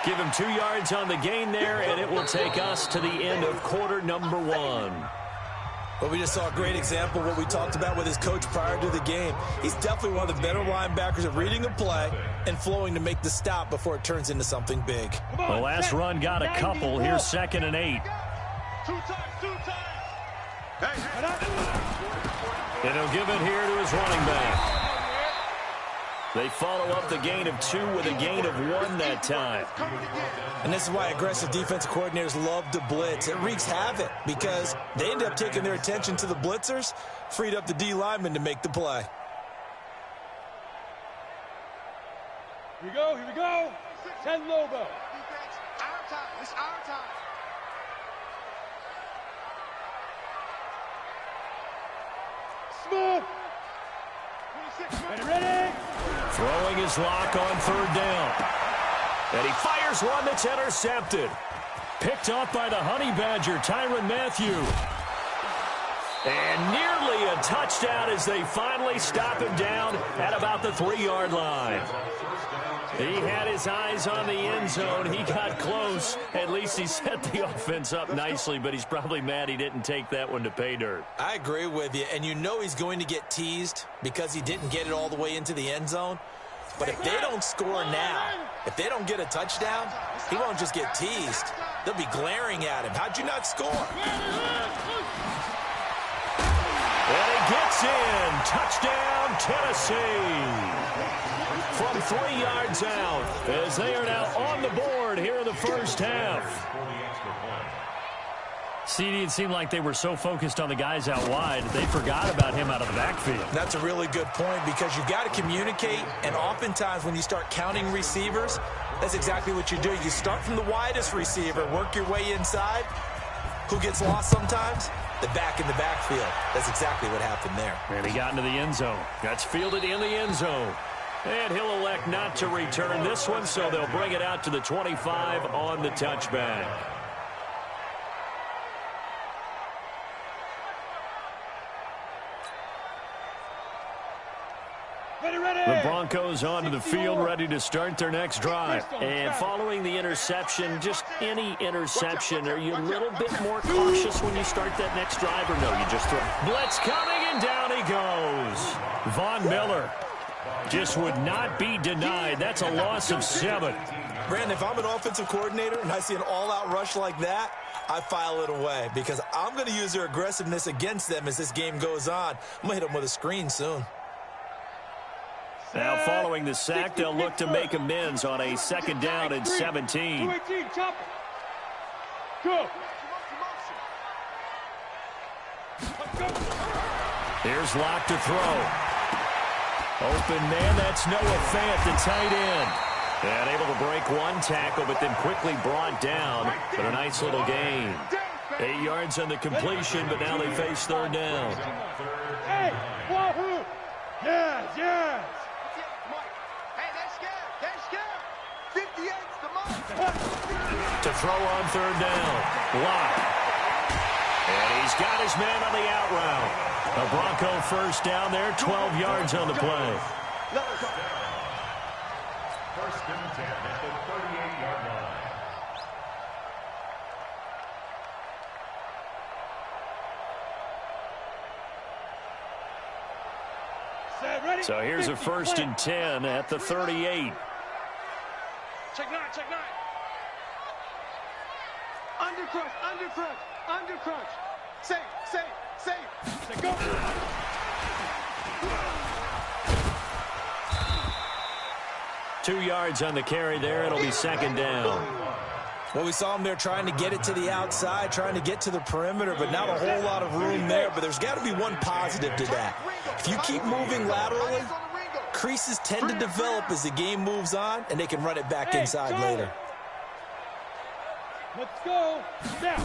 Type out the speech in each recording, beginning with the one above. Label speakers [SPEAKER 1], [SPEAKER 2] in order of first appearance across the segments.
[SPEAKER 1] Give him 2 yards on the gain there, and it will take us to the end of quarter number 1.
[SPEAKER 2] Well, we just saw a great example of what we talked about with his coach prior to the game. He's definitely one of the better linebackers at reading a play and flowing to make the stop before it turns into something big.
[SPEAKER 1] The last run got a couple. Here's 2nd and 8. And he'll give it here to his running back. They follow up the gain of 2 with a gain of 1 that time.
[SPEAKER 2] And this is why aggressive defensive coordinators love to blitz. It wreaks havoc because they end up taking their attention to the blitzers, freed up the D lineman to make the play.
[SPEAKER 3] Here we go, here we go. 10 Lobo.
[SPEAKER 4] Our time, it's our time.
[SPEAKER 3] Smooth. Ready.
[SPEAKER 1] Throwing his lock on 3rd down. And he fires one that's intercepted. Picked off by the Honey Badger, Tyrann Mathieu. And nearly a touchdown as they finally stop him down at about the 3-yard line. He had his eyes on the end zone. He got close. At least he set the offense up nicely, but he's probably mad he didn't take that one to pay dirt.
[SPEAKER 2] I agree with you, and you know he's going to get teased because he didn't get it all the way into the end zone. But if they don't score now, if they don't get a touchdown, he won't just get teased. They'll be glaring at him. How'd you not score?
[SPEAKER 1] And he gets in. Touchdown, Tennessee. From 3 yards out, as they are now on the board here in the first half. CD, it seemed like they were so focused on the guys out wide, they forgot about him out of the backfield.
[SPEAKER 2] That's a really good point because you've got to communicate, and oftentimes when you start counting receivers, that's exactly what you do. You start from the widest receiver, work your way inside. Who gets lost sometimes? The back in the backfield. That's exactly what happened there.
[SPEAKER 1] And he got into the end zone. That's fielded in the end zone. And he'll elect not to return this one, so they'll bring it out to the 25 on the touchback. The Broncos onto the field, ready to start their next drive. And following the interception, just any interception, are you a little bit more cautious when you start that next drive, or no, you just throw? Blitz coming, and down he goes. Von Miller just would not be denied. That's a loss of 7.
[SPEAKER 2] Brandon, if I'm an offensive coordinator and I see an all-out rush like that, I file it away because I'm going to use their aggressiveness against them as this game goes on. I'm going to hit them with a screen soon.
[SPEAKER 1] Now, following the sack, they'll look to make amends on a 2nd down and 17.
[SPEAKER 3] Go.
[SPEAKER 1] Here's Locke to throw. Open man, that's Noah Fant, the tight end. And able to break one tackle, but then quickly brought down. But a nice little gain. 8 yards on the completion, but now they face 3rd down.
[SPEAKER 3] Hey, wahoo! Yes, yes!
[SPEAKER 4] Hey, they're scared. 58's the mark.
[SPEAKER 1] To throw on 3rd down. Locke. And he's got his man on the out route. A Bronco first down there, 12 yards on the play.
[SPEAKER 5] First and 10 at the 38-yard line.
[SPEAKER 1] So here's a 1st and 10 at the 38.
[SPEAKER 3] Check 9, check 9.
[SPEAKER 4] Under crunch, under crunch, under crunch. Save.
[SPEAKER 3] Say go.
[SPEAKER 1] 2 yards on the carry there. It'll be 2nd down.
[SPEAKER 2] Well, we saw him there trying to get it to the outside, trying to get to the perimeter, but not a whole lot of room there. But there's got to be one positive to that. If you keep moving laterally, creases tend to develop as the game moves on, and they can run it back inside later.
[SPEAKER 3] Let's go. Now.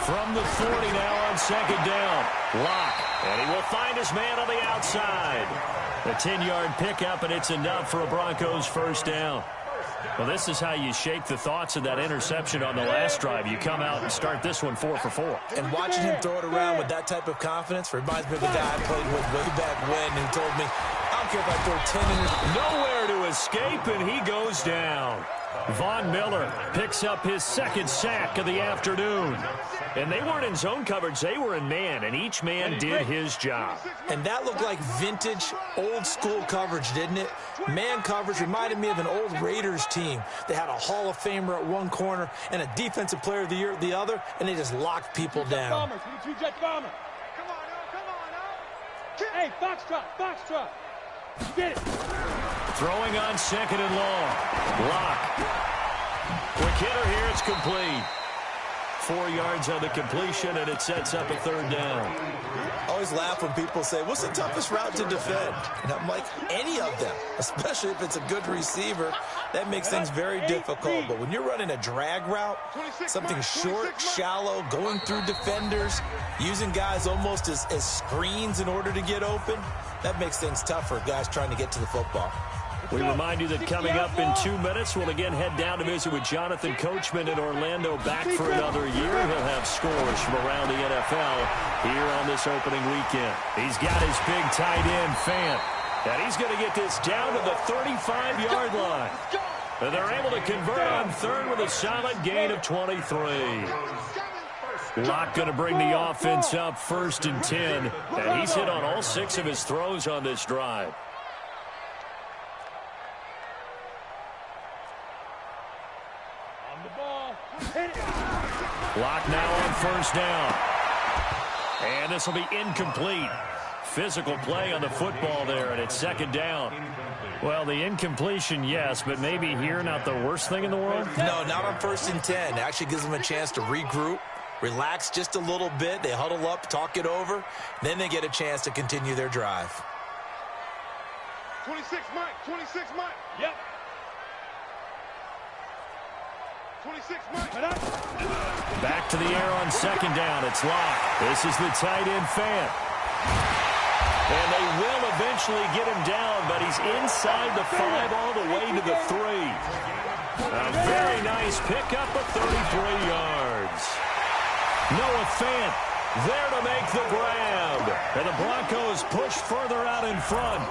[SPEAKER 1] From the 40 now on 2nd down. Locke. And he will find his man on the outside. A 10-yard pickup, and it's enough for a Broncos 1st down. Well, this is how you shake the thoughts of that interception on the last drive. You come out and start this one 4 for 4.
[SPEAKER 2] And watching him throw it around with that type of confidence reminds me of the guy I played with way back when who told me, I don't care if I throw 10 in.
[SPEAKER 1] Nowhere to escape, and he goes down. Von Miller picks up his second sack of the afternoon. And they weren't in zone coverage. They were in man, and each man did his job.
[SPEAKER 2] And that looked like vintage, old-school coverage, didn't it? Man coverage reminded me of an old Raiders team. They had a Hall of Famer at one corner and a Defensive Player of the Year at the other, and they just locked people down.
[SPEAKER 3] Hey, foxtrot, foxtrot. You get it.
[SPEAKER 1] Throwing on second and long. Lock. Quick hitter here. It's complete. 4 yards on the completion, and it sets up a third down.
[SPEAKER 2] I always laugh when people say, what's the toughest route to defend? And I'm like, any of them, especially if it's a good receiver. That makes things very difficult. But when you're running a drag route, something short, shallow, going through defenders, using guys almost as screens in order to get open, that makes things tough for guys trying to get to the football.
[SPEAKER 1] We remind you that coming up in 2 minutes, we'll again head down to visit with Jonathan Coachman in Orlando, back for another year. He'll have scores from around the NFL here on this opening weekend. He's got his big tight end, Fant, and he's going to get this down to the 35-yard line. And they're able to convert on third with a solid gain of 23. Locke going to bring the offense up 1st and 10, and he's hit on all 6 of his throws on this drive. Locke now on 1st down. And this will be incomplete. Physical play on the football there, and it's 2nd down. Well, the incompletion, yes, but maybe here not the worst thing in the world?
[SPEAKER 2] No, not on 1st and 10. It actually gives them a chance to regroup, relax just a little bit. They huddle up, talk it over. Then they get a chance to continue their drive.
[SPEAKER 4] 26 Mike, 26 Mike.
[SPEAKER 3] Yep.
[SPEAKER 4] 26 Mike.
[SPEAKER 1] Back to the air on 2nd down. It's Locke. This is the tight end, Fant. And they will eventually get him down, but he's inside the 5 all the way to the 3. A very nice pickup of 33 yards. Noah Fant there to make the grab. And the Broncos push further out in front.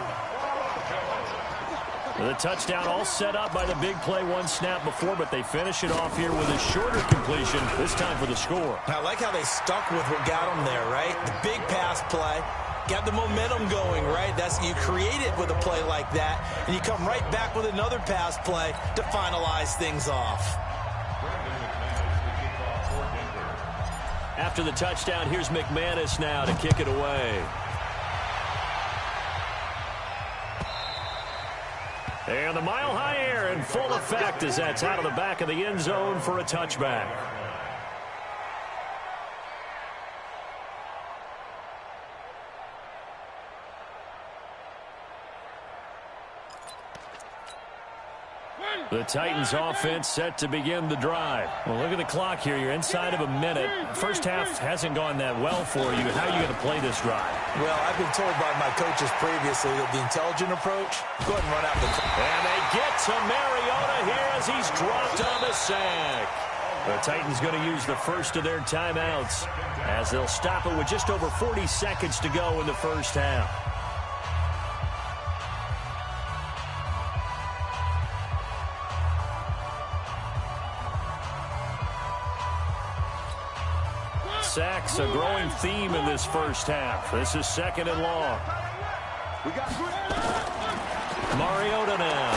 [SPEAKER 1] The touchdown all set up by the big play 1 snap before, but they finish it off here with a shorter completion, this time for the score.
[SPEAKER 2] I like how they stuck with what got them there, right? The big pass play, got the momentum going, right? You create it with a play like that, and you come right back with another pass play to finalize things off.
[SPEAKER 1] After the touchdown, here's McManus now to kick it away. And the mile-high air in full effect as that's out of the back of the end zone for a touchback. The Titans offense set to begin the drive. Well, look at the clock here. You're inside of a minute. First half hasn't gone that well for you. How are you going to play this drive?
[SPEAKER 2] Well, I've been told by my coaches previously that the intelligent approach, go ahead and run out the clock.
[SPEAKER 1] And they get to Mariota here as he's dropped on the sack. The Titans going to use the first of their timeouts as they'll stop it with just over 40 seconds to go in the first half. Sacks, a growing theme in this first half. This is 2nd and long. Mariota now.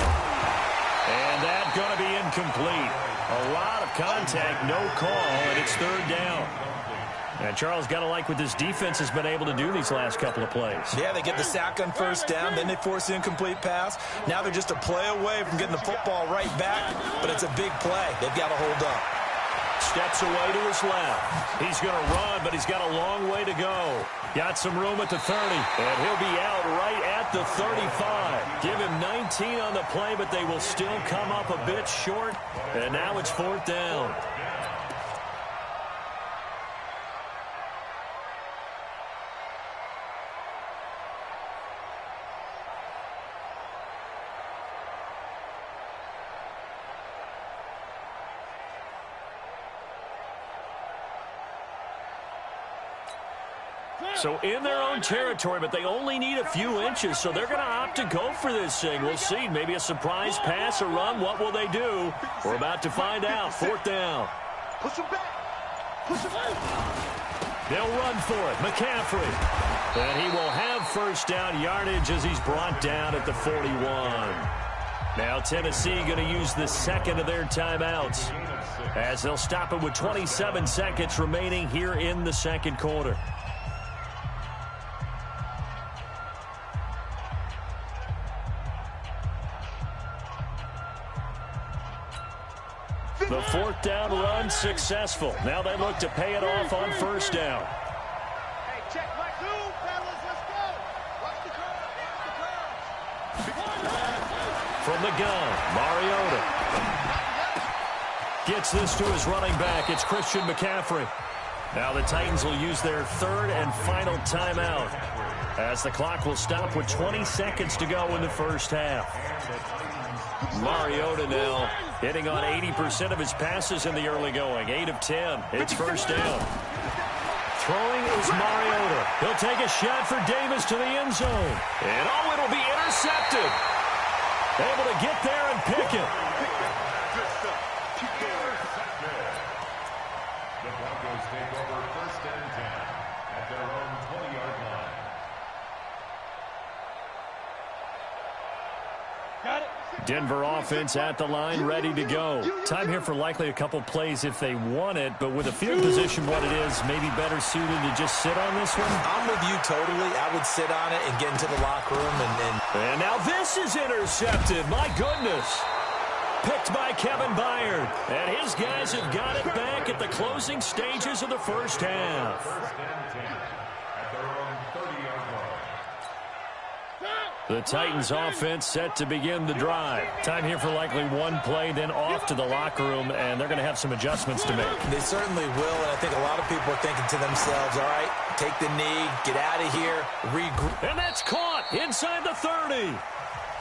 [SPEAKER 1] And that's going to be incomplete. A lot of contact, no call, and it's 3rd down. And Charles, got to like what this defense has been able to do these last couple of plays.
[SPEAKER 2] Yeah, they get the sack on 1st down, then they force the incomplete pass. Now they're just a play away from getting the football right back, but it's a big play. They've got to hold up.
[SPEAKER 1] Steps away to his left. He's going to run, but he's got a long way to go. Got some room at the 30, and he'll be out right at the 35. Give him 19 on the play, but they will still come up a bit short, and now it's 4th down. So in their own territory, but they only need a few inches, so they're going to opt to go for this thing. We'll see. Maybe a surprise pass or run. What will they do? We're about to find out. 4th down.
[SPEAKER 4] Push him back. Push him back.
[SPEAKER 1] They'll run for it. McCaffrey. And he will have first down yardage as he's brought down at the 41. Now Tennessee going to use the second of their timeouts as they'll stop it with 27 seconds remaining here in the second quarter. The 4th down run successful. Now they look to pay it off on first down.
[SPEAKER 4] Hey, check my two, fellas. Let's go. Watch the curve.
[SPEAKER 1] From the gun, Mariota gets this to his running back. It's Christian McCaffrey. Now the Titans will use their 3rd and final timeout as the clock will stop with 20 seconds to go in the first half. Mariota now hitting on 80% of his passes in the early going. 8 of 10. It's first down. Throwing is Mariota. He'll take a shot for Davis to the end zone. And oh, it'll be intercepted. Able to get there and pick it.
[SPEAKER 5] The Broncos take over 1st and 10 at their own 20-yard line.
[SPEAKER 3] Got it.
[SPEAKER 1] Denver offense at the line, ready to go. Time here for likely a couple plays if they want it, but with the field position what it is, maybe better suited to just sit on this one?
[SPEAKER 2] I'm with you totally. I would sit on it and get into the locker room.
[SPEAKER 1] And now this is intercepted. My goodness. Picked by Kevin Byard. And his guys have got it back at the closing stages of the first half.
[SPEAKER 5] 1st and 10 at their own 30-yard line.
[SPEAKER 1] The Titans offense set to begin the drive. Time here for likely one play, then off to the locker room, and they're going to have some adjustments to make.
[SPEAKER 2] They certainly will, and I think a lot of people are thinking to themselves, all right, take the knee, get out of here, regroup.
[SPEAKER 1] And that's caught inside the 30.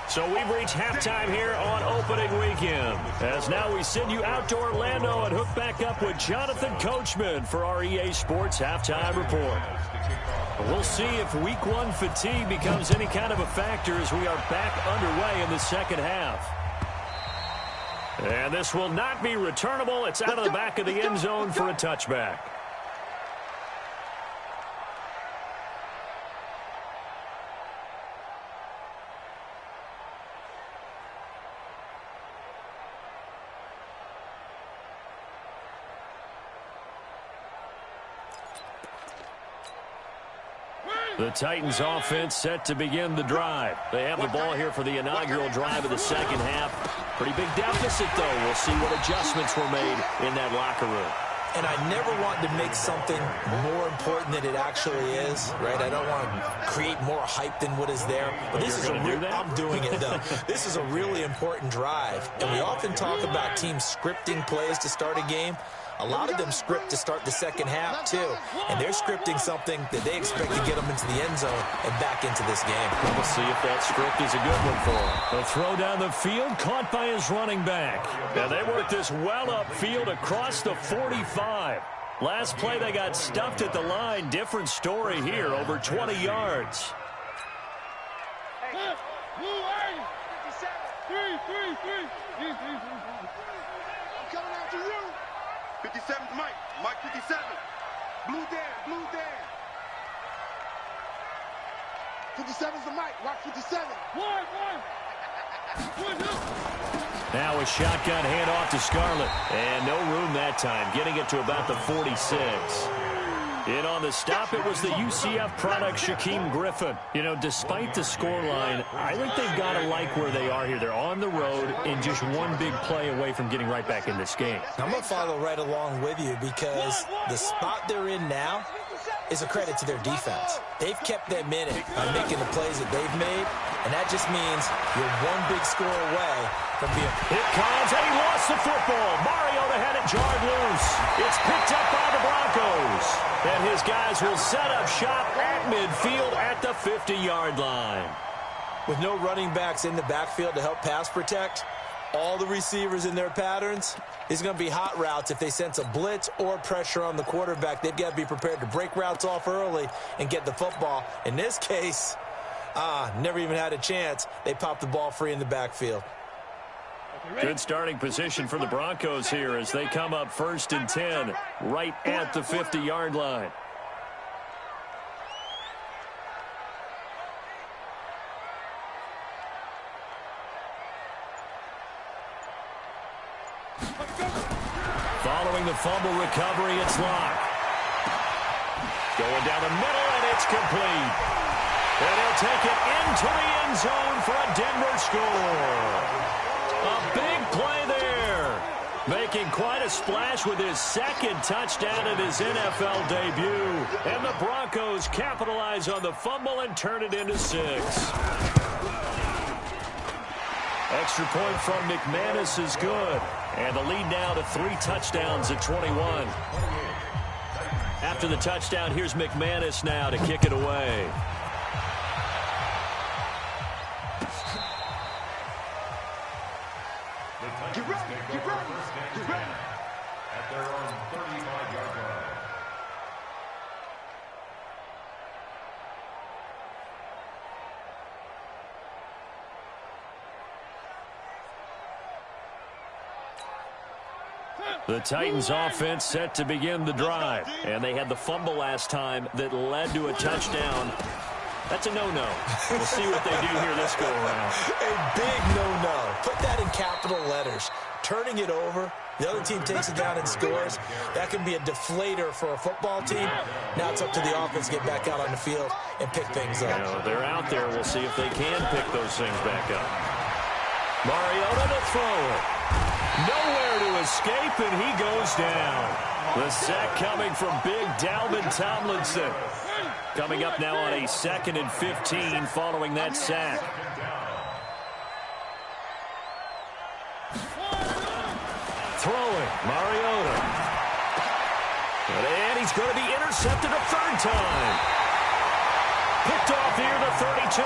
[SPEAKER 1] So we've reached halftime here on opening weekend. As now we send you out to Orlando and hook back up with Jonathan Coachman for our EA Sports Halftime Report. We'll see if week 1 fatigue becomes any kind of a factor as we are back underway in the second half. And this will not be returnable. It's out of the back of the end zone for a touchback. The Titans offense set to begin the drive. They have the ball here for the inaugural drive of the second half. Pretty big deficit, though. We'll see what adjustments were made in that locker room.
[SPEAKER 2] And I never want to make something more important than it actually is, right? I don't want to create more hype than what is there. But this is I'm doing it, though. This is a really important drive. And we often talk about teams scripting plays to start a game. A lot of them script to start the second half, too. And they're scripting something that they expect to get them into the end zone and back into this game.
[SPEAKER 1] We'll see if that script is a good one for them. The throw down the field, caught by his running back. Now they work this well upfield across the 45. Last play they got stuffed at the line. Different story here, over 20 yards.
[SPEAKER 3] Hey, blue 57. 3.
[SPEAKER 4] I'm coming after you. 57's Mike. Mike 57. Blue Dan. 57's the Mike. Rock 57.
[SPEAKER 3] One.
[SPEAKER 1] Now a shotgun handoff to Scarlett. And no room that time, getting it to about the 46. In on the stop, it was the UCF product, Shaquem Griffin. You know, despite the scoreline, I think they've got to like where they are here. They're on the road and just one big play away from getting right back in this game.
[SPEAKER 2] I'm going to follow right along with you because the spot they're in now is a credit to their defense. They've kept them in it by making the plays that they've made, and that just means you're one big score away from being...
[SPEAKER 1] Here comes, and he lost the football. Mariota had it jarred loose. It's picked up by the Broncos. And his guys will set up shop at midfield at the 50-yard line.
[SPEAKER 2] With no running backs in the backfield to help pass protect, all the receivers in their patterns. These are going to be hot routes. If they sense a blitz or pressure on the quarterback, they've got to be prepared to break routes off early and get the football. In this case, never even had a chance. They popped the ball free in the backfield.
[SPEAKER 1] Good starting position for the Broncos here as they come up 1st and 10 right at the 50-yard line. Following the fumble recovery, it's Locke. Going down the middle, and it's complete. And he'll take it into the end zone for a Denver score. A big play there. Making quite a splash with his 2nd touchdown in his NFL debut. And the Broncos capitalize on the fumble and turn it into 6. Extra point from McManus is good. And the lead now to 3 touchdowns at 21. After the touchdown, here's McManus now to kick it away.
[SPEAKER 5] Get ready, get ready, get ready. At their own 35-yard line.
[SPEAKER 1] The Titans offense set to begin the drive. And they had the fumble last time that led to a touchdown. That's a no-no. We'll see what they do here this go-around.
[SPEAKER 2] A big no-no. Put that in capital letters. Turning it over, the other team takes it down and scores. That can be a deflator for a football team. Now it's up to the offense to get back out on the field and pick things up.
[SPEAKER 1] You know, they're out there. We'll see if they can pick those things back up. Mariota to throw it. Nowhere to escape, and he goes down. The sack coming from big Dalvin Tomlinson. Coming up now on a 2nd and 15 following that sack. Throwing, Mariota. And he's going to be intercepted a 3rd time. Picked off here the 32.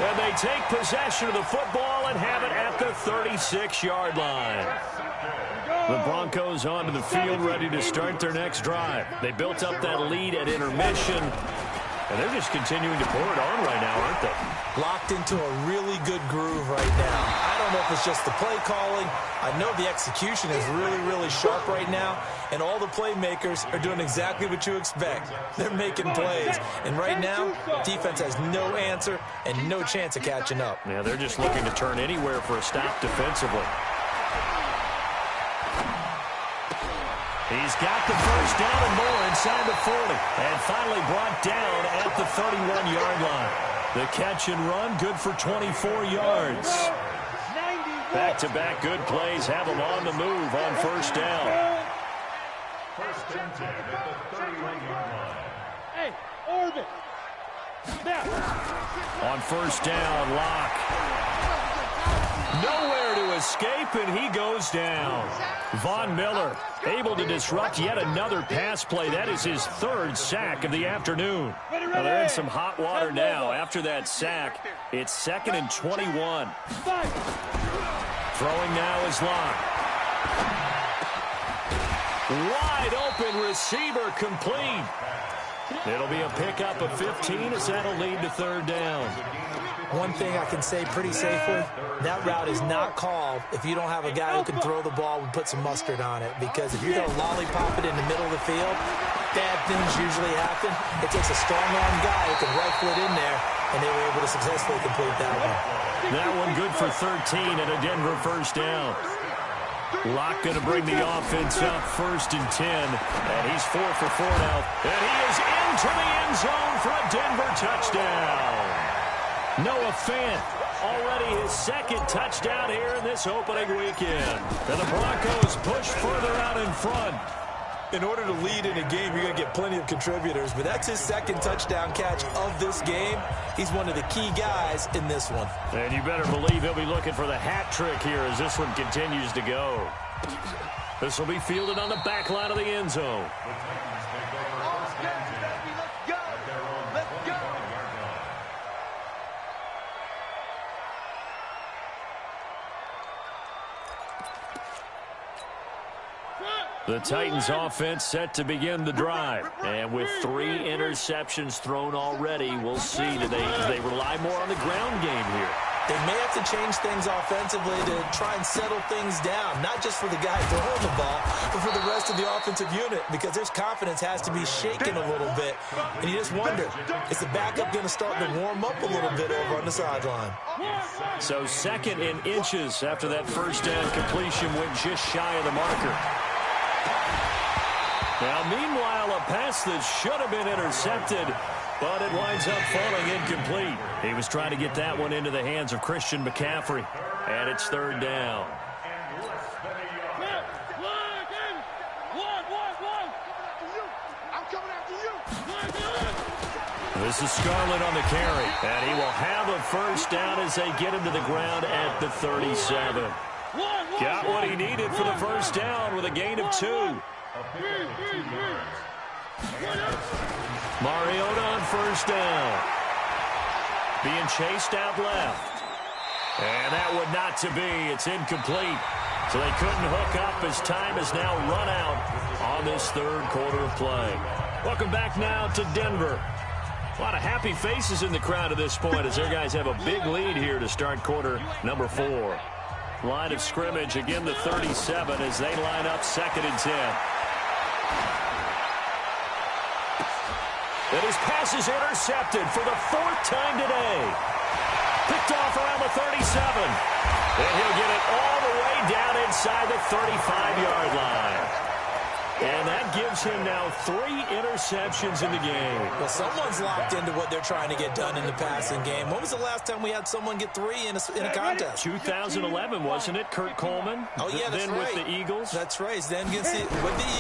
[SPEAKER 1] And they take possession of the football and have it at the 36-yard line. The Broncos onto the field ready to start their next drive. They built up that lead at intermission. And they're just continuing to pour it on right now, aren't they?
[SPEAKER 2] Locked into a really good groove right now. I don't know if it's just the play calling. I know the execution is really, really sharp right now. And all the playmakers are doing exactly what you expect. They're making plays. And right now, defense has no answer and no chance of catching up.
[SPEAKER 1] Yeah, they're just looking to turn anywhere for a stop defensively. He's got the first down and more inside the 40. And finally brought down at the 31-yard line. The catch and run, good for 24 yards. Back-to-back good plays have them on the move on 1st down.
[SPEAKER 5] 1st and 10 at the 31-yard line.
[SPEAKER 3] Hey, orbit.
[SPEAKER 1] On 1st down, Locke. Nowhere to escape, and he goes down. Von Miller able to disrupt yet another pass play. That is his 3rd sack of the afternoon. Well, they're in some hot water now. After that sack, it's 2nd and 21. Throwing now is Locke. Wide open receiver complete. It'll be a pickup of 15 as that'll lead to 3rd down.
[SPEAKER 2] One thing I can say pretty safely, that route is not called if you don't have a guy who can throw the ball and put some mustard on it. Because if you're going to lollipop it in the middle of the field, bad things usually happen. It takes a strong-arm guy who can rifle it in there, and they were able to successfully complete that one.
[SPEAKER 1] That one good for 13 and a Denver 1st down. Locke going to bring the offense up 1st and 10. And he's 4 for 4 now. And he is into the end zone for a Denver touchdown. Noah Fant, already his 2nd touchdown here in this opening weekend. And the Broncos push further out in front.
[SPEAKER 2] In order to lead in a game, you're going to get plenty of contributors, but that's his 2nd touchdown catch of this game. He's one of the key guys in this one.
[SPEAKER 1] And you better believe he'll be looking for the hat trick here as this one continues to go. This will be fielded on the back line of the end zone. The Titans offense set to begin the drive. And with 3 interceptions thrown already, we'll see. Do they rely more on the ground game here?
[SPEAKER 2] They may have to change things offensively to try and settle things down, not just for the guy throwing the ball, but for the rest of the offensive unit, because their confidence has to be shaken a little bit. And you just wonder, is the backup going to start to warm up a little bit over on the sideline?
[SPEAKER 1] So 2nd and inches after that first down completion went just shy of the marker. Now, meanwhile, a pass that should have been intercepted, but it winds up falling incomplete. He was trying to get that one into the hands of Christian McCaffrey, and it's 3rd down. This is Scarlett on the carry, and he will have a first down as they get him to the ground at the 37. Got what he needed for the first down with a gain of 2. Mariota on first down. Being chased out left. And that would not to be. It's incomplete. So they couldn't hook up as time has now run out on this 3rd quarter of play. Welcome back now to Denver. A lot of happy faces in the crowd at this point as their guys have a big lead here to start quarter number 4. Line of scrimmage, again the 37 as they line up 2nd and 10. And his pass is intercepted for the 4th time today. Picked off around the 37. And he'll get it all the way down inside the 35-yard line. And that gives him now 3 interceptions in the game.
[SPEAKER 2] Well, someone's locked into what they're trying to get done in the passing game. When was the last time we had someone get 3 in a contest?
[SPEAKER 1] 2011, wasn't it? Kurt Coleman.
[SPEAKER 2] Oh, yeah, that's
[SPEAKER 1] then
[SPEAKER 2] right.
[SPEAKER 1] With the Eagles.
[SPEAKER 2] That's right. Then with the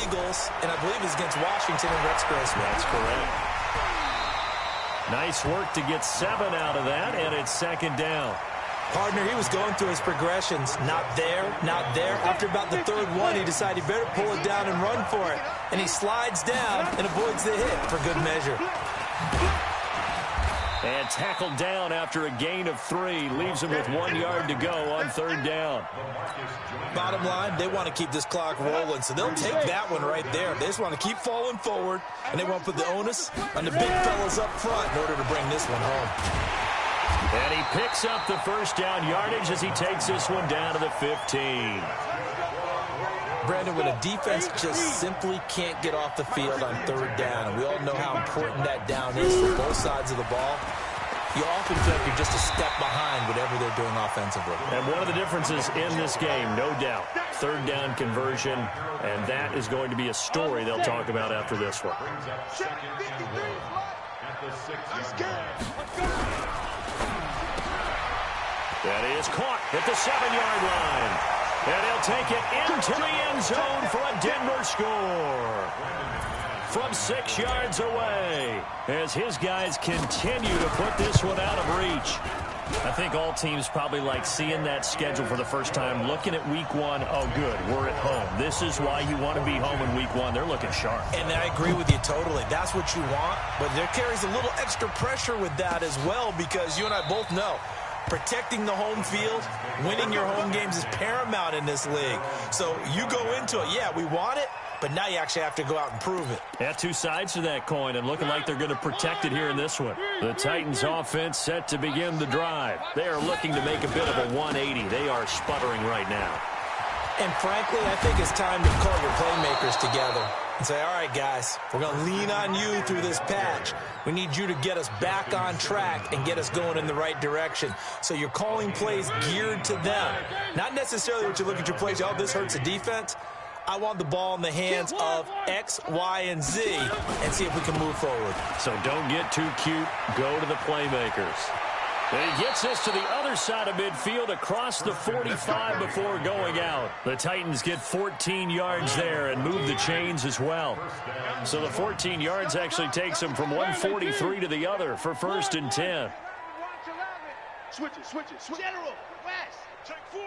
[SPEAKER 2] Eagles, and I believe it's against Washington and Rex Grossman.
[SPEAKER 1] That's correct. Nice work to get 7 out of that, and it's 2nd down.
[SPEAKER 2] Partner, he was going through his progressions. Not there, not there. After about the 3rd one, he decided he better pull it down and run for it. And he slides down and avoids the hit for good measure.
[SPEAKER 1] And tackled down after a gain of 3. Leaves him with 1 yard to go on 3rd down.
[SPEAKER 2] Bottom line, they want to keep this clock rolling, so they'll take that one right there. They just want to keep falling forward, and they want to put the onus on the big fellas up front in order to bring this one home.
[SPEAKER 1] And he picks up the first down yardage as he takes this one down to the 15.
[SPEAKER 2] Brandon, when a defense just simply can't get off the field on 3rd down, and we all know how important that down is for both sides of the ball, you often feel like you're just a step behind whatever they're doing offensively.
[SPEAKER 1] And one of the differences in this game, no doubt, 3rd down conversion, and that is going to be a story they'll talk about after this one. That is caught at the 7-yard line. And he'll take it into the end zone for a Denver score. From 6 yards away, as his guys continue to put this one out of reach. I think all teams probably like seeing that schedule for the first time, looking at week 1. Oh, good, we're at home. This is why you want to be home in week 1. They're looking sharp.
[SPEAKER 2] And I agree with you totally. That's what you want. But there carries a little extra pressure with that as well, because you and I both know protecting the home field, winning your home games is paramount in this league. So you go into it, yeah, we want it, but now you actually have to go out and prove it.
[SPEAKER 1] Yeah, 2 sides to that coin, and looking like they're going to protect it here in this one. The Titans offense set to begin the drive. They are looking to make a bit of a 180. They are sputtering right now.
[SPEAKER 2] And frankly, I think it's time to call your playmakers together and say, all right, guys, we're going to lean on you through this patch. We need you to get us back on track and get us going in the right direction. So you're calling plays geared to them. Not necessarily what you look at your plays, oh, this hurts the defense. I want the ball in the hands of X, Y, and Z and see if we can move forward.
[SPEAKER 1] So don't get too cute. Go to the playmakers. And he gets us to the other side of midfield across the 45 before going out. The Titans get 14 yards there and move the chains as well. So the 14 yards actually takes them from 143 to the other for 1st and 10.
[SPEAKER 4] Switch it. General, west. Take 4.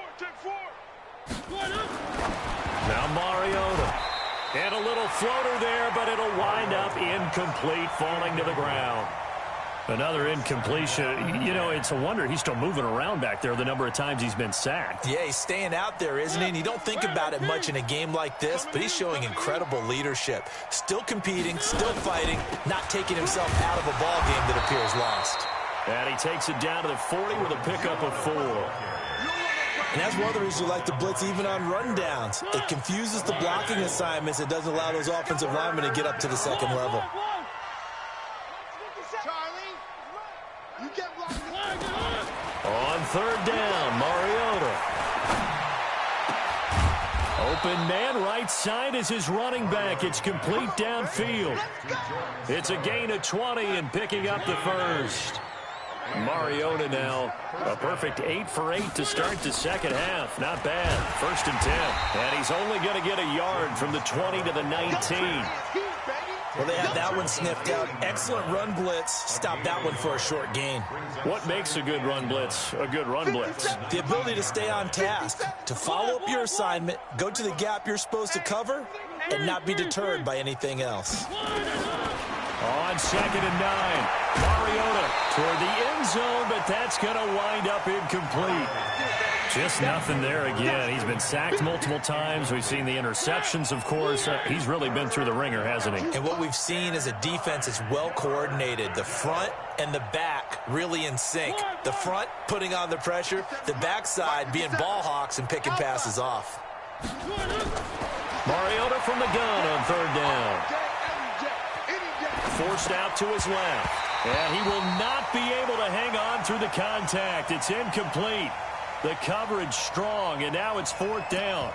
[SPEAKER 1] Now Mariota. And a little floater there, but it'll wind up incomplete, falling to the ground. Another incompletion. You know, it's a wonder he's still moving around back there the number of times he's been sacked.
[SPEAKER 2] Yeah, he's staying out there, isn't he? And you don't think about it much in a game like this, but he's showing incredible leadership. Still competing, still fighting, not taking himself out of a ball game that appears lost.
[SPEAKER 1] And he takes it down to the 40 with a pickup of 4.
[SPEAKER 2] And that's one of the reasons you like to blitz even on rundowns. It confuses the blocking assignments. It doesn't allow those offensive linemen to get up to the second level.
[SPEAKER 1] On third down, Mariota. Open man right side is his running back. It's complete downfield. It's a gain of 20 and picking up the first. Mariota now a perfect 8 for 8 to start the second half. Not bad. 1st and 10. And he's only going to get a yard from the 20 to the 19.
[SPEAKER 2] Well, they had that one sniffed out. Excellent run blitz. Stop that one for a short gain.
[SPEAKER 1] What makes a good run blitz a good run blitz?
[SPEAKER 2] The ability to stay on task, to follow up your assignment, go to the gap you're supposed to cover, and not be deterred by anything else.
[SPEAKER 1] On 2nd and 9, Mariota toward the end zone, but that's going to wind up incomplete. Just nothing there again. He's been sacked multiple times. We've seen the interceptions, of course. He's really been through the ringer, hasn't he?
[SPEAKER 2] And what we've seen is a defense that's well coordinated. The front and the back really in sync. The front putting on the pressure, the backside being ball hawks and picking passes off.
[SPEAKER 1] Mariota from the gun on 3rd down. Forced out to his left. And he will not be able to hang on through the contact. It's incomplete. The coverage strong, and now it's 4th down.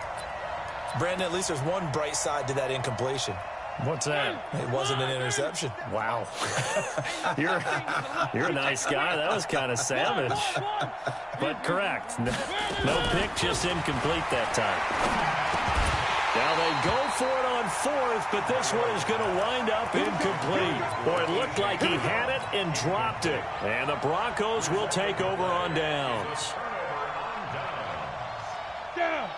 [SPEAKER 2] Brandon, at least there's one bright side to that incompletion.
[SPEAKER 1] What's that?
[SPEAKER 2] It wasn't an interception.
[SPEAKER 1] Wow. You're a nice guy. That was kind of savage. But correct. No pick, just incomplete that time. Now they go for it on 4th, but this one is going to wind up incomplete. Boy, it looked like he had it and dropped it. And the Broncos will take over on downs.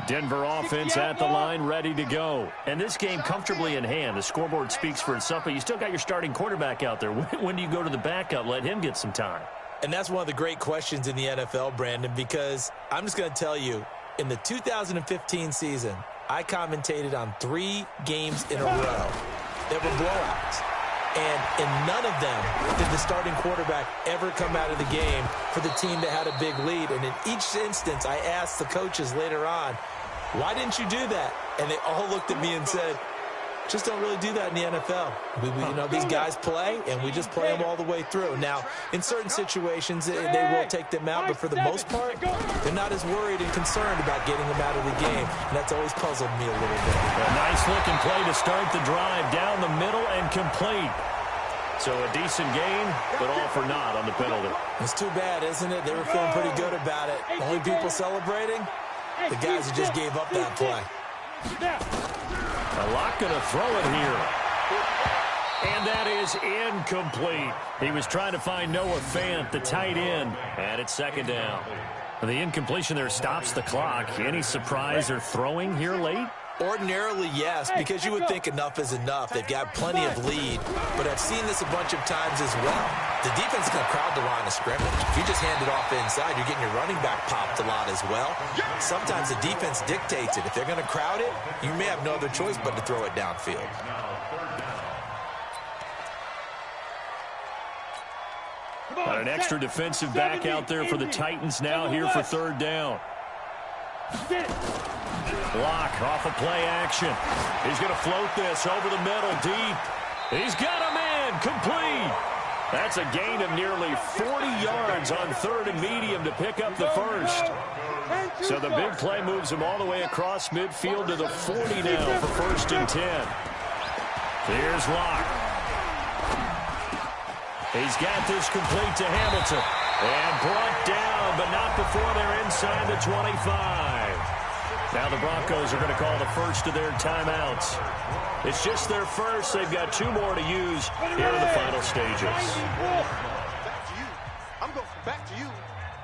[SPEAKER 1] Denver offense at the line, ready to go. And this game comfortably in hand. The scoreboard speaks for itself, but you still got your starting quarterback out there. When do you go to the backup? Let him get some time.
[SPEAKER 2] And that's one of the great questions in the NFL, Brandon, because I'm just going to tell you, in the 2015 season, I commentated on 3 games in a row that were blowouts. And in none of them did the starting quarterback ever come out of the game for the team that had a big lead. And in each instance, I asked the coaches later on, why didn't you do that? And they all looked at me and said, just don't really do that in the NFL. You know, these guys play, and we just play them all the way through. Now, in certain situations, they will take them out, but for the most part, they're not as worried and concerned about getting them out of the game, and that's always puzzled me a little bit.
[SPEAKER 1] A nice-looking play to start the drive down the middle and complete. So a decent gain, but all for naught on the penalty.
[SPEAKER 2] It's too bad, isn't it? They were feeling pretty good about it. Only people celebrating? The guys who just gave up that play.
[SPEAKER 1] A lot going to throw it here. And that is incomplete. He was trying to find Noah Fant, the tight end, and it's 2nd down. The incompletion there stops the clock. Any surprise or throwing here late?
[SPEAKER 2] Ordinarily, yes, because you would think enough is enough. They've got plenty of lead, but I've seen this a bunch of times as well. The defense is going to crowd the line of scrimmage. If you just hand it off inside, you're getting your running back popped a lot as well. Sometimes the defense dictates it. If they're going to crowd it, you may have no other choice but to throw it downfield.
[SPEAKER 1] Got an extra defensive back out there for the Titans now here for 3rd down. Block off of play action. He's going to float this over the middle deep. He's got a man complete. That's a gain of nearly 40 yards on 3rd and medium to pick up the first. So the big play moves him all the way across midfield to the 40 now for 1st and 10. Here's Locke. He's got this complete to Hamilton. And brought down, but not before they're inside the 25. Now the Broncos are going to call the first of their timeouts. It's just their first. They've got 2 more to use here in the final stages.
[SPEAKER 4] Back to you. I'm going back to you.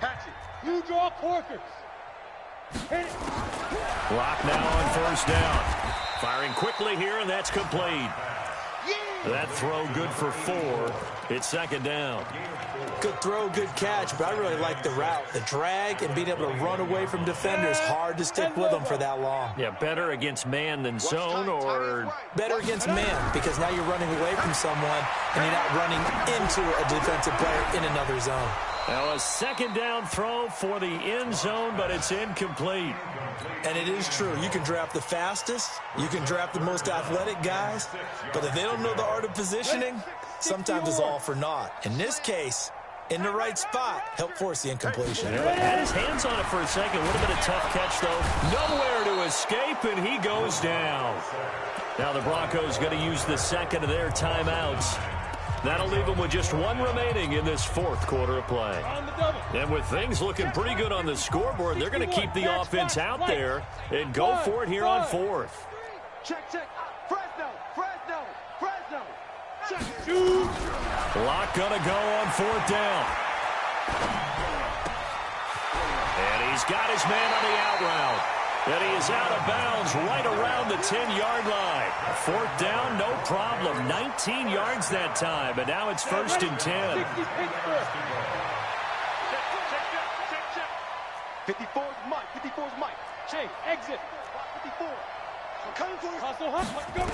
[SPEAKER 4] Hatchet.
[SPEAKER 3] You draw quarters. Hit it.
[SPEAKER 1] Block now on 1st down. Firing quickly here, and that's complete.
[SPEAKER 4] Yeah!
[SPEAKER 1] That throw good for 4. It's second down.
[SPEAKER 2] Good throw, good catch, but I really like the route. The drag and being able to run away from defenders, hard to stick with them for that long.
[SPEAKER 1] Yeah, better against man than zone, or
[SPEAKER 2] better against man, because now you're running away from someone and you're not running into a defensive player in another zone.
[SPEAKER 1] Now a second down throw for the end zone, but it's incomplete.
[SPEAKER 2] And it is true. You can draft the fastest, you can draft the most athletic guys, but if they don't know the art of positioning, sometimes it's all for naught. In this case, in the right spot, help force the incompletion.
[SPEAKER 1] Yeah, had his hands on it for a second. Would have been a tough catch, though. Nowhere to escape, and he goes down. Now the Broncos going to use the second of their timeouts. That'll leave them with just 1 remaining in this 4th quarter of play. And with things looking pretty good on the scoreboard, they're going to keep the offense out there and go for it here on 4th.
[SPEAKER 3] Check. Fresno. Check.
[SPEAKER 1] Lock going to go on 4th down. And he's got his man on the out route. And he is out of bounds right around the 10-yard line. 4th down, no problem. 19 yards that time, and now it's 1st and 10.
[SPEAKER 4] 54 is Mike.
[SPEAKER 3] Chase, exit.
[SPEAKER 4] 54. I'm coming for you.
[SPEAKER 3] Hustle, let's go.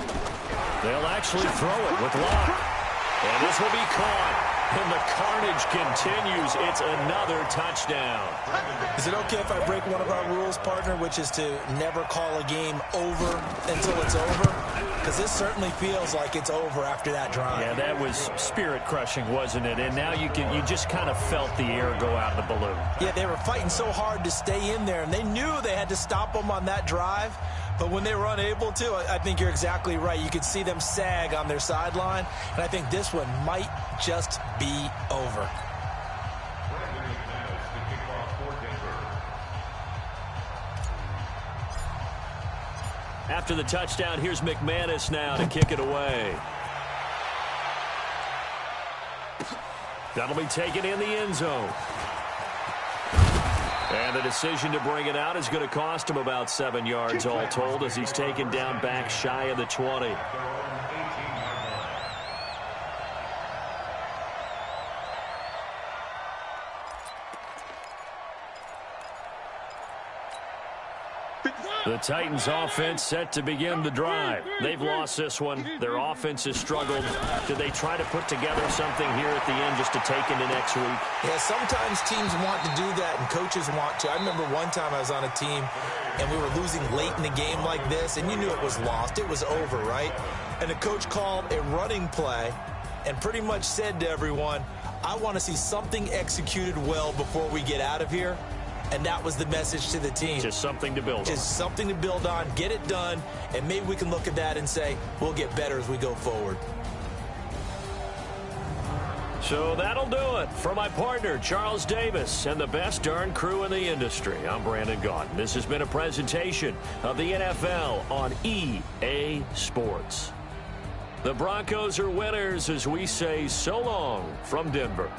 [SPEAKER 1] They'll actually throw it with Locke. And this will be caught. And the carnage continues. It's another touchdown.
[SPEAKER 2] Is it okay if I break one of our rules, partner, which is to never call a game over until it's over? Because this certainly feels like it's over after that drive.
[SPEAKER 1] Yeah, that was spirit-crushing, wasn't it? And now you just kind of felt the air go out of the balloon.
[SPEAKER 2] Yeah, they were fighting so hard to stay in there, and they knew they had to stop them on that drive. But when they were unable to, I think you're exactly right. You could see them sag on their sideline, and I think this one might just be over.
[SPEAKER 1] After the touchdown, here's McManus now to kick it away. That'll be taken in the end zone. And the decision to bring it out is going to cost him about 7 yards all told, as he's taken down back shy of the 20. The Titans offense set to begin the drive. They've lost this one. Their offense has struggled. Do they try to put together something here at the end just to take into next week?
[SPEAKER 2] Yeah, sometimes teams want to do that and coaches want to. I remember one time I was on a team and we were losing late in the game like this, and you knew it was lost. It was over, right? And the coach called a running play and pretty much said to everyone, I want to see something executed well before we get out of here. And that was the message to the team.
[SPEAKER 1] Just something to build on.
[SPEAKER 2] Just something to build on, get it done, and maybe we can look at that and say, we'll get better as we go forward.
[SPEAKER 1] So that'll do it for my partner, Charles Davis, and the best darn crew in the industry. I'm Brandon Gaudin. This has been a presentation of the NFL on EA Sports. The Broncos are winners as we say so long from Denver.